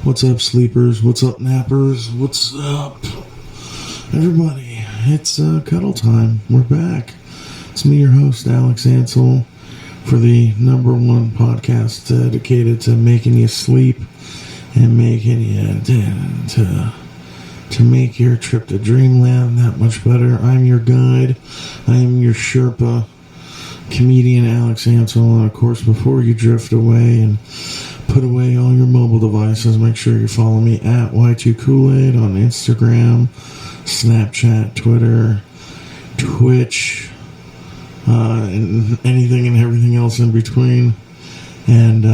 What's up, sleepers? What's up, nappers? What's up, everybody? It's Cuddle Time. We're back. It's me, your host, Alex Ansel, for the #1 podcast dedicated to making you sleep and making you to make your trip to Dreamland that much better. I'm your guide. I am your Sherpa, comedian Alex Ansel. And of course, before you drift away and put away all your mobile devices, make sure you follow me at Y2 Kool-Aid on Instagram, Snapchat, Twitter, Twitch, and anything and everything else in between. And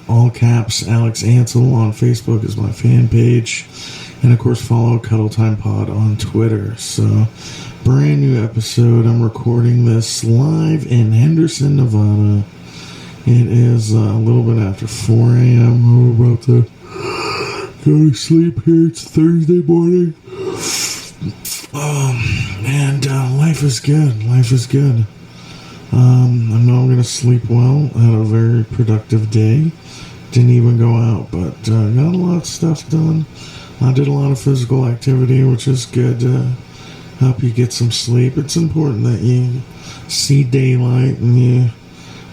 all caps Alex Ansel on Facebook is my fan page. And of course, follow Cuddle Time Pod on Twitter. So, brand new episode. I'm recording this live in Henderson, Nevada. It is a little bit after 4 a.m. We're about to go to sleep here. It's Thursday morning. And life is good. Life is good. I know I'm going to sleep well. I had a very productive day. Didn't even go out, but got a lot of stuff done. I did a lot of physical activity, which is good to help you get some sleep. It's important that you see daylight and your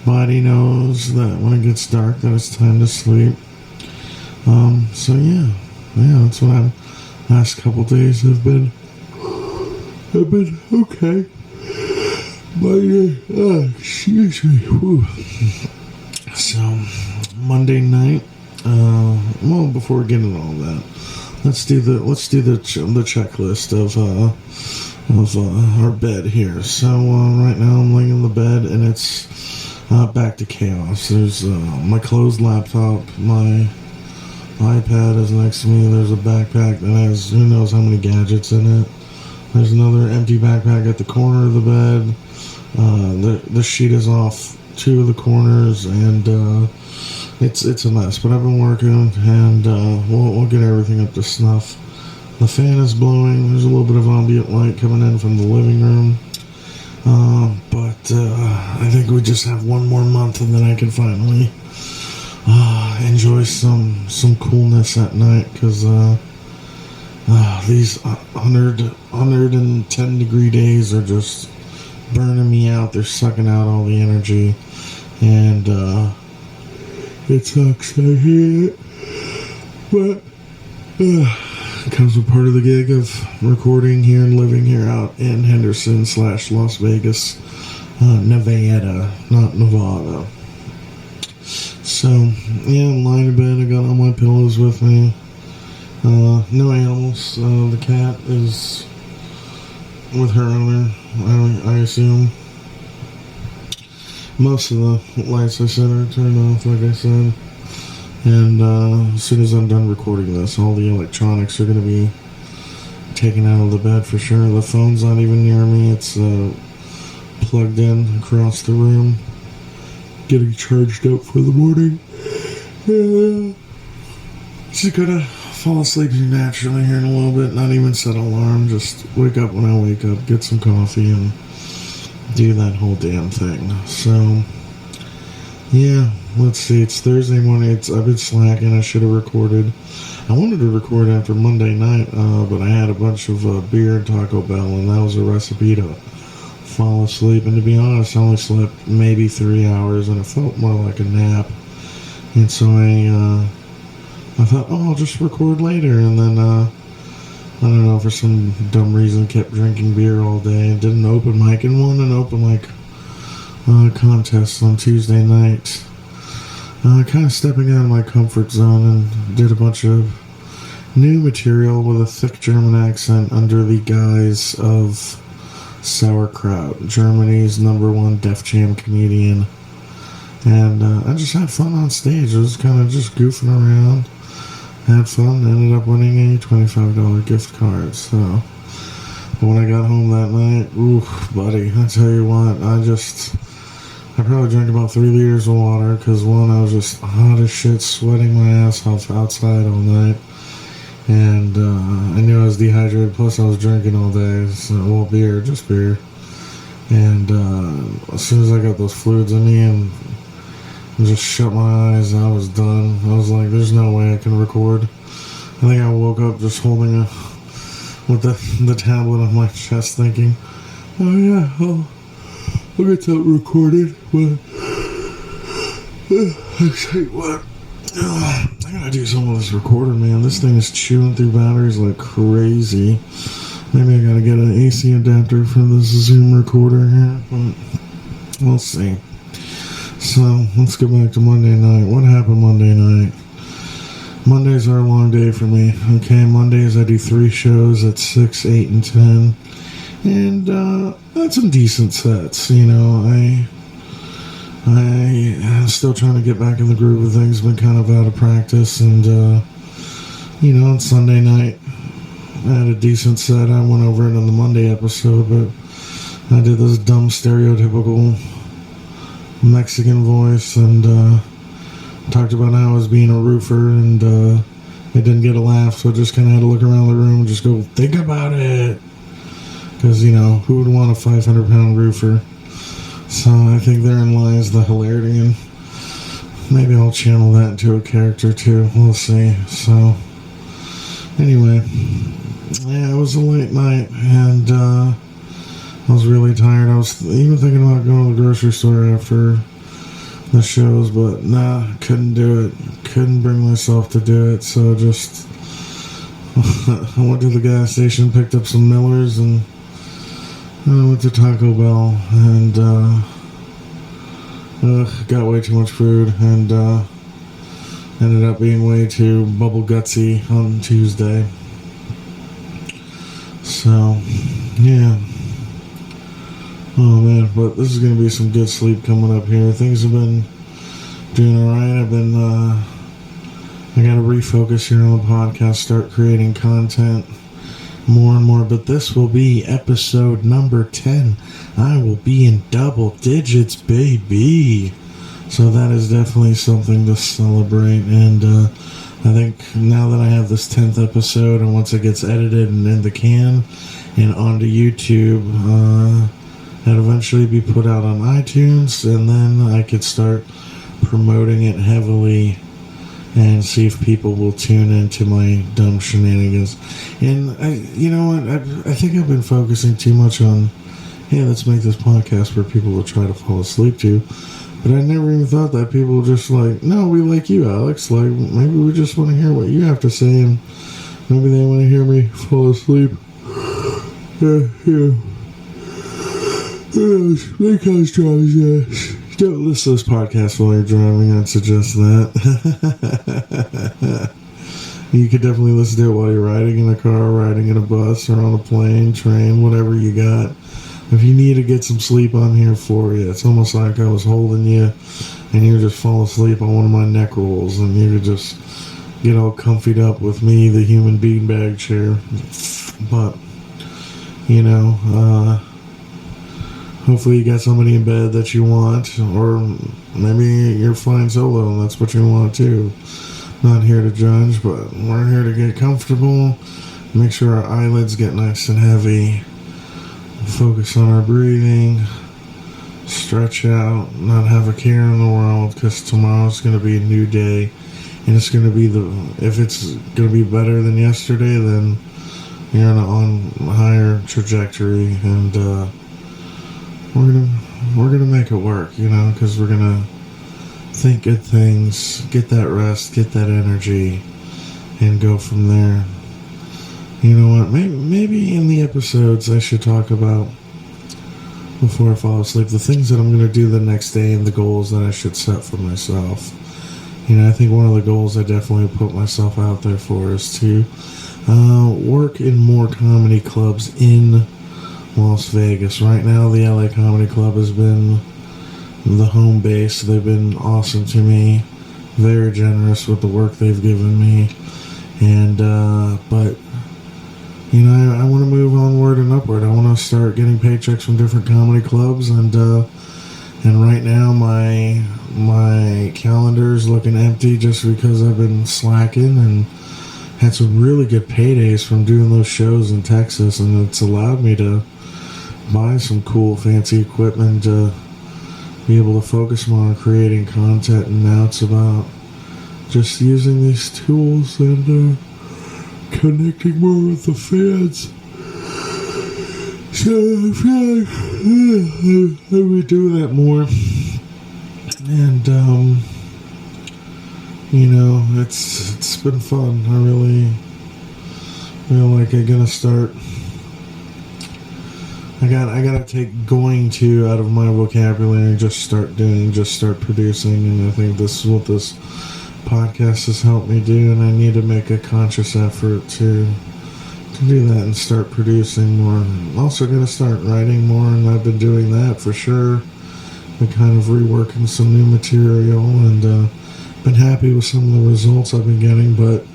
body knows that when it gets dark that it's time to sleep. So yeah, that's what I'm. Last couple days have been okay. But excuse me. Whew. So Monday night. Well, before we get into all that, let's do the checklist of our bed here. So right now I'm laying in the bed and it's back to chaos. There's my closed laptop, my iPad is next to me. There's a backpack that has who knows how many gadgets in it. There's another empty backpack at the corner of the bed. The sheet is off two of the corners, and it's a mess. But I've been working, and we'll get everything up to snuff. The fan is blowing. There's a little bit of ambient light coming in from the living room. But I think we just have one more month, and then I can finally enjoy some coolness at night, because these 110 degree days are just burning me out. They're sucking out all the energy, and it sucks. I hate it, but it comes with part of the gig of recording here and living here out in Henderson / Las Vegas, Nevada, not Nevada. So yeah, I'm lying in bed. I got all my pillows with me. No animals. The cat is with her owner, I assume. Most of the lights I said are turned off, like I said. And as soon as I'm done recording this, all the electronics are going to be taken out of the bed for sure. The phone's not even near me. It's plugged in across the room, getting charged up for the morning. Just gonna fall asleep naturally here in a little bit, not even set an alarm, just wake up when I wake up, get some coffee, and do that whole damn thing. So, yeah, let's see, it's Thursday morning, I've been slacking. I should have recorded. I wanted to record after Monday night, but I had a bunch of beer and Taco Bell, and that was a recipe to fall asleep. And to be honest, I only slept maybe 3 hours, and it felt more like a nap. And so I thought, I'll just record later, and then, I don't know, for some dumb reason, kept drinking beer all day, did an open mic, and won an open mic contest on Tuesday night. Kind of stepping out of my comfort zone, and did a bunch of new material with a thick German accent under the guise of Sauerkraut, Germany's #1 Def Jam comedian. And I just had fun on stage. I was kind of just goofing around. Had fun, ended up winning a $25 gift card. So, but when I got home that night, oof, buddy, I tell you what, I probably drank about 3 liters of water, because one, I was just hot as shit, sweating my ass off outside all night, and I knew I was dehydrated, plus I was drinking all day, so, well, just beer, And as soon as I got those fluids in me and just shut my eyes, I was done. I was like, there's no way I can record. I think I woke up just holding with the tablet on my chest thinking, oh yeah, I'll get that recorded. But I tell you what, I gotta do some of this recording, man. This thing is chewing through batteries like crazy. Maybe I gotta get an AC adapter for this Zoom recorder here, but we'll see. So, let's go back to Monday night. What happened Monday night? Mondays are a long day for me. Okay, Mondays I do 3 shows at 6, 8, and 10. And that's some decent sets, you know. I'm still trying to get back in the groove of things. Been kind of out of practice. And, you know, on Sunday night, I had a decent set. I went over it on the Monday episode, but I did this dumb stereotypical Mexican voice and talked about how I was being a roofer, and it didn't get a laugh, so I just kind of had to look around the room and just go, think about it. Because, you know, who would want a 500-pound roofer? So I think therein lies the hilarity, and maybe I'll channel that into a character too. We'll see. So, anyway, yeah, it was a late night, and I was really tired. I was even thinking about going to the grocery store after the shows, but nah, couldn't do it. Couldn't bring myself to do it, so just I went to the gas station, picked up some Millers, and I went to Taco Bell, and got way too much food, and ended up being way too bubble gutsy on Tuesday. So, yeah. Oh man, but this is going to be some good sleep coming up here. Things have been doing alright. I got to refocus here on the podcast, start creating content more and more, but this will be episode number 10. I will be in double digits, baby. So that is definitely something to celebrate, and I think now that I have this 10th episode, and once it gets edited and in the can and onto YouTube, that'll eventually be put out on iTunes, and then I could start promoting it heavily and see if people will tune into my dumb shenanigans. And you know what? I think I've been focusing too much on, hey, let's make this podcast where people will try to fall asleep to. But I never even thought that people were just like, no, we like you, Alex. Like, maybe we just want to hear what you have to say, and maybe they want to hear me fall asleep. Yeah. Make us drive, yes. Don't listen to this podcast while you're driving, I'd suggest that. You could definitely listen to it while you're riding in a car, riding in a bus, or on a plane, train, whatever you got. If you need to get some sleep, I'm here for you. It's almost like I was holding you and you just fall asleep on one of my neck rolls, and you could just get all comfied up with me, the human beanbag chair. But, you know, hopefully you got somebody in bed that you want, or maybe you're flying solo and that's what you want too. Not here to judge, but we're here to get comfortable, make sure our eyelids get nice and heavy, focus on our breathing, stretch out, not have a care in the world, because tomorrow's going to be a new day, and it's going to be if it's going to be better than yesterday, then you're on a higher trajectory, and we're gonna make it work, you know, because we're gonna think good things, get that rest, get that energy, and go from there. You know what? Maybe in the episodes I should talk about, before I fall asleep, the things that I'm gonna do the next day and the goals that I should set for myself. You know, I think one of the goals I definitely put myself out there for is to work in more comedy clubs in Las Vegas. Right now, the LA Comedy Club has been the home base. They've been awesome to me, very generous with the work they've given me, and but you know, I want to move onward and upward. I want to start getting paychecks from different comedy clubs, and right now my calendar's looking empty just because I've been slacking and had some really good paydays from doing those shows in Texas, and it's allowed me to buy some cool, fancy equipment to be able to focus more on creating content, and now it's about just using these tools and connecting more with the fans. So I feel like I would do that more, and it's been fun. I really feel like I'm gonna start. I gotta take going to out of my vocabulary and just start producing, and I think this is what this podcast has helped me do, and I need to make a conscious effort to do that and start producing more. I'm also gonna start writing more, and I've been doing that for sure. Been kind of reworking some new material, and been happy with some of the results I've been getting, but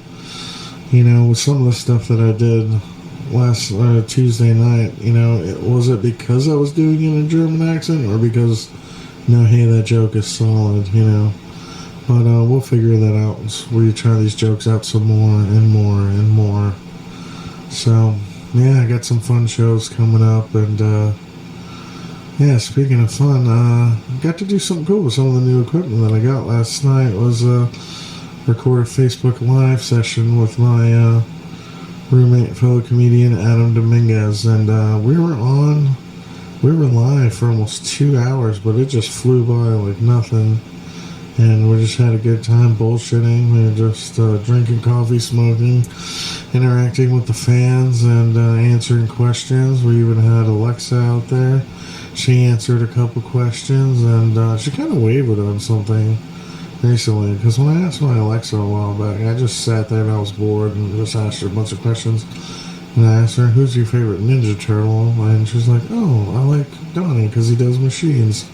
with some of the stuff that I did last Tuesday night, was it because I was doing it in a German accent, or because, hey, that joke is solid, but we'll figure that out. We try these jokes out some more and more and more. So, yeah, I got some fun shows coming up, and speaking of fun, got to do something cool with some of the new equipment that I got last night. Was record a Facebook Live session with my roommate, fellow comedian Adam Dominguez, and we were live for almost 2 hours, but it just flew by like nothing, and we just had a good time bullshitting. We were just drinking coffee, smoking, interacting with the fans, and answering questions. We even had Alexa out there. She answered a couple questions, and she kind of wavered on something recently, because when I asked my Alexa a while back, I just sat there and I was bored and just asked her a bunch of questions. And I asked her, "Who's your favorite Ninja Turtle?" And she's like, "Oh, I like Donnie because he does machines."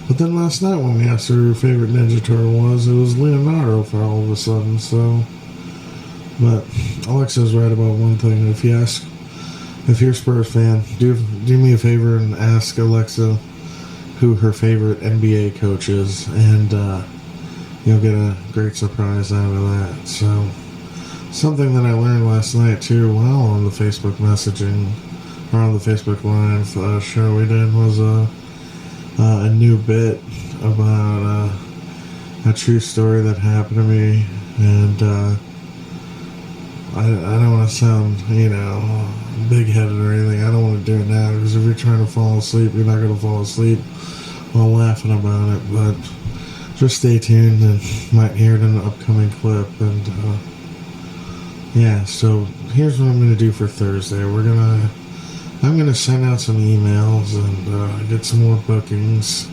But then last night when we asked her who her favorite Ninja Turtle was, it was Leonardo for all of a sudden. So, but Alexa's right about one thing. If you're a Spurs fan, do me a favor and ask Alexa who her favorite NBA coach is, and you'll get a great surprise out of that. So, something that I learned last night too, while on the Facebook messaging, or on the Facebook Live show we did, was a new bit about a true story that happened to me, and I don't want to sound, big-headed or anything. I don't want to do it now, because if you're trying to fall asleep, you're not going to fall asleep while laughing about it, but just stay tuned and might hear it in an upcoming clip. And so here's what I'm going to do for Thursday. I'm going to send out some emails and get some more bookings,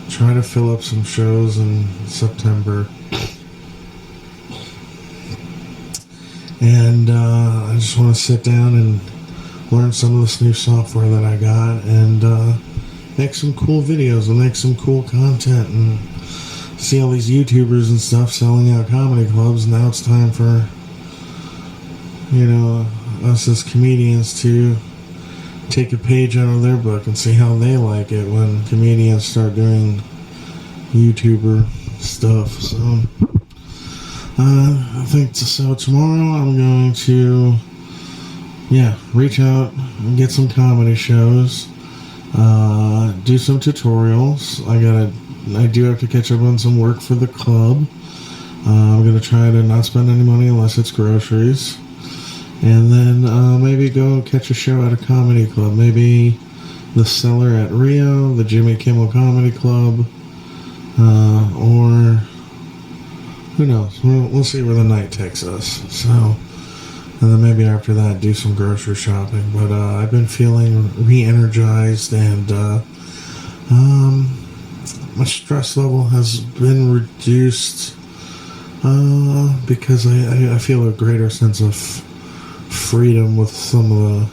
try to fill up some shows in September, and I just want to sit down and learn some of this new software that I got, and make some cool videos and make some cool content, and see all these YouTubers and stuff selling out comedy clubs. Now it's time for us as comedians to take a page out of their book and see how they like it when comedians start doing YouTuber stuff. So I think so tomorrow I'm going to reach out and get some comedy shows, do some tutorials. I do have to catch up on some work for the club. I'm going to try to not spend any money unless it's groceries. And then maybe go catch a show at a comedy club. Maybe the Cellar at Rio, the Jimmy Kimmel Comedy Club, or who knows. We'll see where the night takes us. So, and then maybe after that do some grocery shopping. But I've been feeling re-energized, and my stress level has been reduced because I feel a greater sense of freedom with some of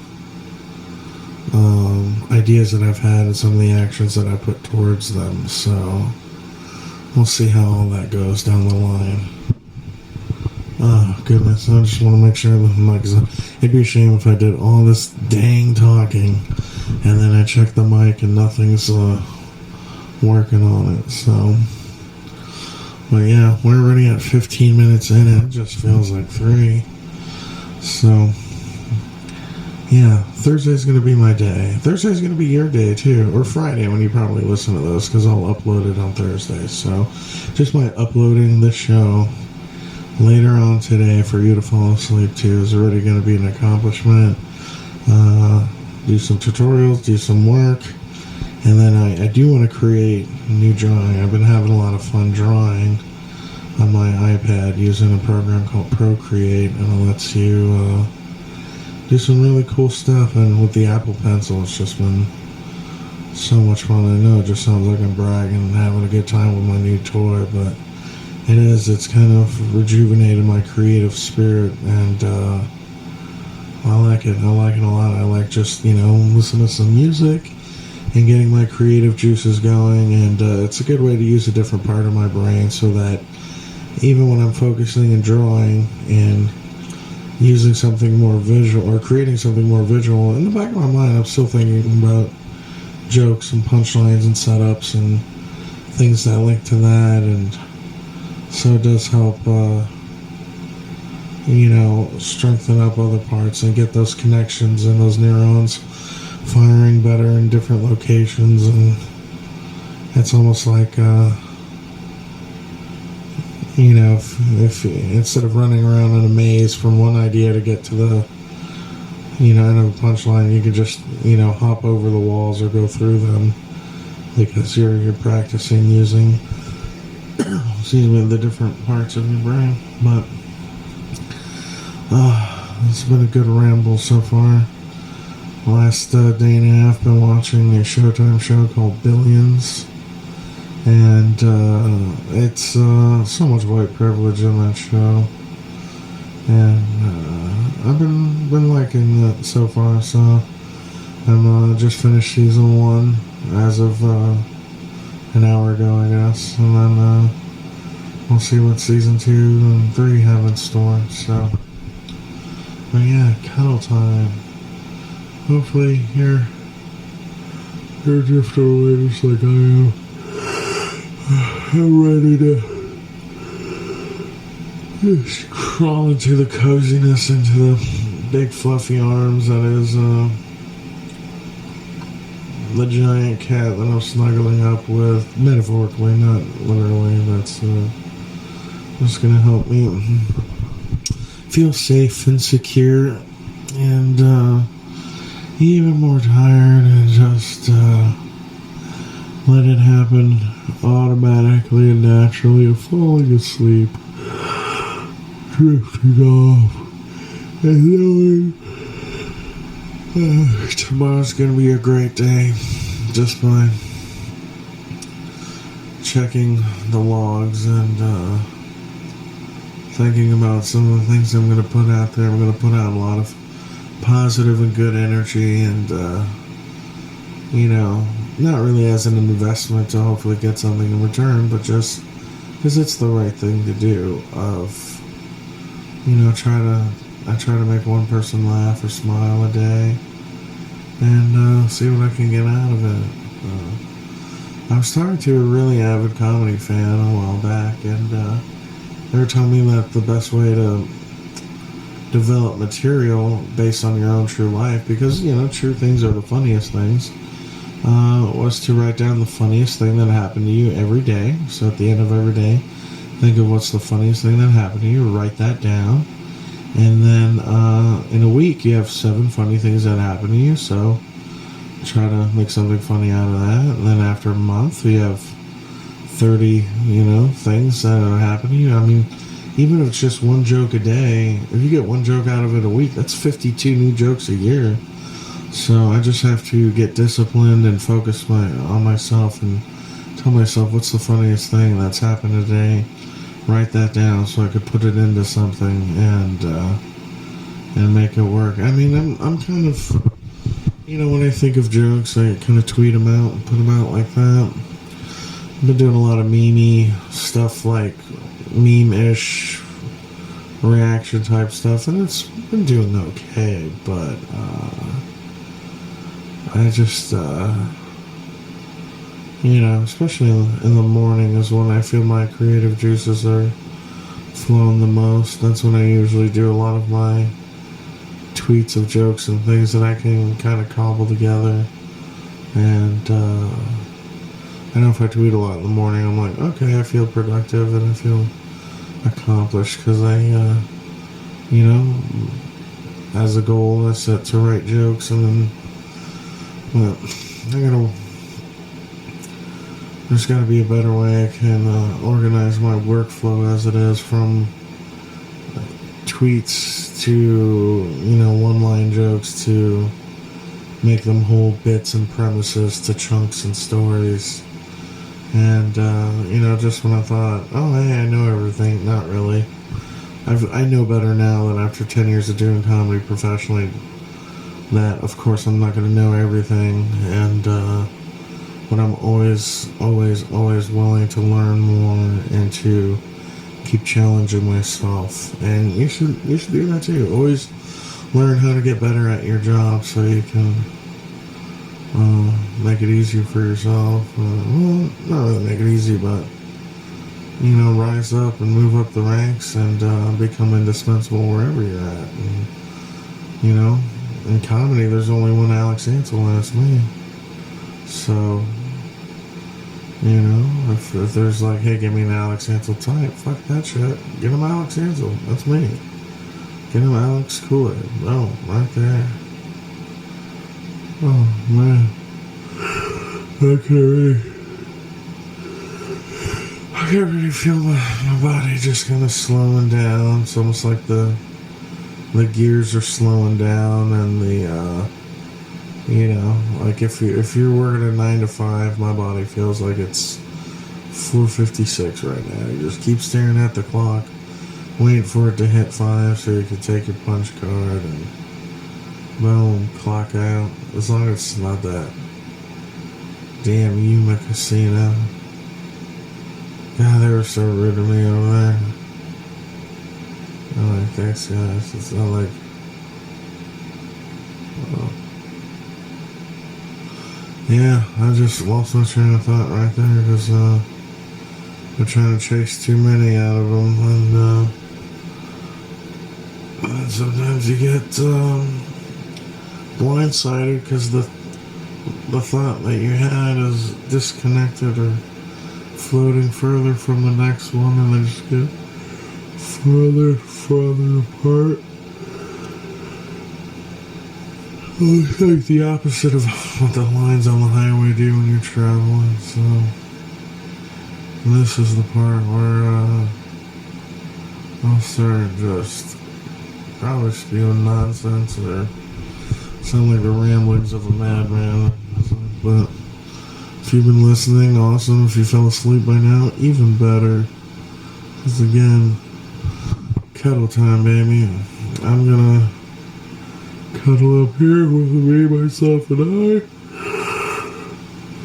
the ideas that I've had and some of the actions that I put towards them. So we'll see how all that goes down the line. Oh goodness, I just want to make sure that it'd be a shame if I did all this dang talking and then I check the mic and nothing's working on it. So, but yeah, we're already at 15 minutes in and it just feels like 3. So, Yeah, Thursday's going to be my day. Thursday's going to be your day, too. Or Friday when you probably listen to this, because I'll upload it on Thursday. So, just by uploading the show later on today for you to fall asleep to is already going to be an accomplishment. Do some tutorials, do some work. And then I do want to create new drawing. I've been having a lot of fun drawing on my iPad using a program called Procreate, and it lets you do some really cool stuff. And with the Apple Pencil, it's just been so much fun. I know it just sounds like I'm bragging and having a good time with my new toy, but it is. It's kind of rejuvenated my creative spirit, and I like it. I like it a lot. I like just, listening to some music and getting my creative juices going, and it's a good way to use a different part of my brain so that even when I'm focusing and drawing and using something more visual or creating something more visual, in the back of my mind I'm still thinking about jokes and punchlines and setups and things that link to that, and so it does help strengthen up other parts and get those connections and those neurons firing better in different locations. And it's almost like if instead of running around in a maze from one idea to get to the end of a punchline, you could just hop over the walls or go through them, because you're practicing using the different parts of your brain. But it's been a good ramble so far. Last day and a half, been watching a Showtime show called Billions, and it's so much white privilege in that show, and I've been liking it so far. So I'm just finished season 1 as of an hour ago, I guess, and then we'll see what season 2 and 3 have in store. So, but yeah, Cuddle Time. Hopefully you're drifting away just like I am. I'm ready to just crawl into the coziness, into the big fluffy arms that is the giant cat that I'm snuggling up with, metaphorically, not literally. That's just gonna help me feel safe and secure, and even more tired, and just let it happen automatically and naturally of falling asleep, drifting off, and knowing tomorrow's gonna be a great day just by checking the logs and thinking about some of the things I'm gonna put out there. I'm gonna put out a lot of positive and good energy, and not really as an investment to hopefully get something in return, but just because it's the right thing to do. I try to make one person laugh or smile a day, and see what I can get out of it. I was talking to a really avid comedy fan a while back, and they were telling me that the best way to develop material based on your own true life, because true things are the funniest things, was to write down the funniest thing that happened to you every day. So at the end of every day, think of what's the funniest thing that happened to you, write that down, and then in a week you have 7 funny things that happened to you, so try to make something funny out of that. And then after a month you have 30 things that happen to you. I mean, even if it's just one joke a day, if you get one joke out of it a week, that's 52 new jokes a year. So I just have to get disciplined and focus on myself and tell myself what's the funniest thing that's happened today. Write that down so I could put it into something and make it work. I mean, I'm kind of, when I think of jokes, I kind of tweet them out and put them out like that. I've been doing a lot of meme stuff, like meme-ish reaction type stuff, and it's been doing okay, but I just especially in the morning is when I feel my creative juices are flowing the most. That's when I usually do a lot of my tweets of jokes and things that I can kind of cobble together. And I know if I tweet a lot in the morning, I'm like, okay, I feel productive and I feel accomplished because I, as a goal, I set to write jokes, and then, there's got to be a better way I can organize my workflow as it is, from tweets to, one-line jokes to make them whole bits and premises to chunks and stories. And, just when I thought, oh, hey, I know everything, not really. I know better now that after 10 years of doing comedy professionally, that, of course, I'm not going to know everything, and, but I'm always willing to learn more and to keep challenging myself. And you should do that too. Always learn how to get better at your job so you can make it easier for yourself. Well, not really make it easy, but rise up and move up the ranks and become indispensable wherever you're at. And, in comedy, there's only one Alex Ansel, and it's me. So, if there's like, hey, give me an Alex Ansel type, fuck that shit. Give him Alex Ansel. That's me. Give him Alex Kool-Aid. Oh, right there. Oh, man. I can't really feel my body just kind of slowing down. It's almost like the gears are slowing down, and like if you're working a 9 to 5, my body feels like it's 4:56 right now. You just keep staring at the clock, waiting for it to hit 5 so you can take your punch card and boom, clock out. As long as it's not that damn Yuma casino. God, they were so rude to me over there. I'm like, thanks guys. It's not like, yeah, I just lost my train of thought right there because we're trying to chase too many out of them, and sometimes you get blindsided because the thought that you had is disconnected or floating further from the next one, and they just get further apart. It's like the opposite of what the lines on the highway do when you're traveling. So this is the part where I'll start just probably spewing nonsense or sound like the ramblings of a madman. But if you've been listening, awesome. If you fell asleep by now, even better. Because again, cuddle time, baby. I'm gonna cuddle up here with me, myself, and I.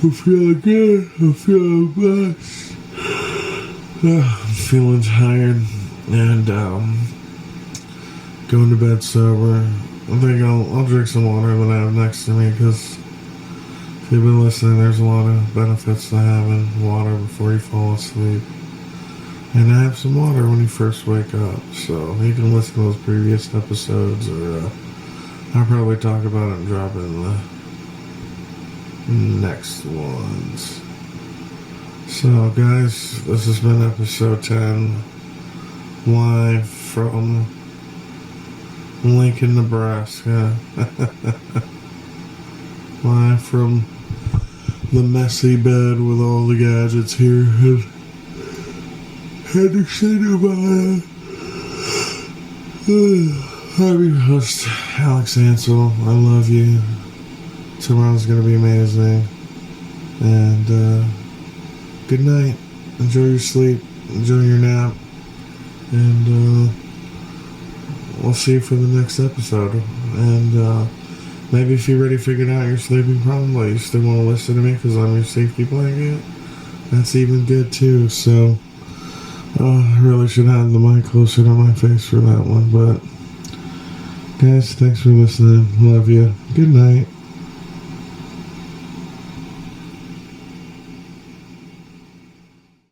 I'm feeling good. I'm feeling blessed. I'm feeling tired and going to bed sober. I think I'll drink some water that I have next to me, because if you've been listening, there's a lot of benefits to having water before you fall asleep. And have some water when you first wake up. So you can listen to those previous episodes, or I'll probably talk about it and drop it in the next ones. So guys, this has been episode 10, live from Lincoln, Nebraska. Live from the messy bed with all the gadgets here in Henderson, Nevada. I'm your host, Alex Ansel. I love you. Tomorrow's gonna be amazing. And good night. Enjoy your sleep. Enjoy your nap. And we'll see you for the next episode. And maybe if you already figured out your sleeping problem, but you still want to listen to me because I'm your safety blanket, that's even good too. So I really should have the mic closer to my face for that one. But guys, thanks for listening. Love you. Good night.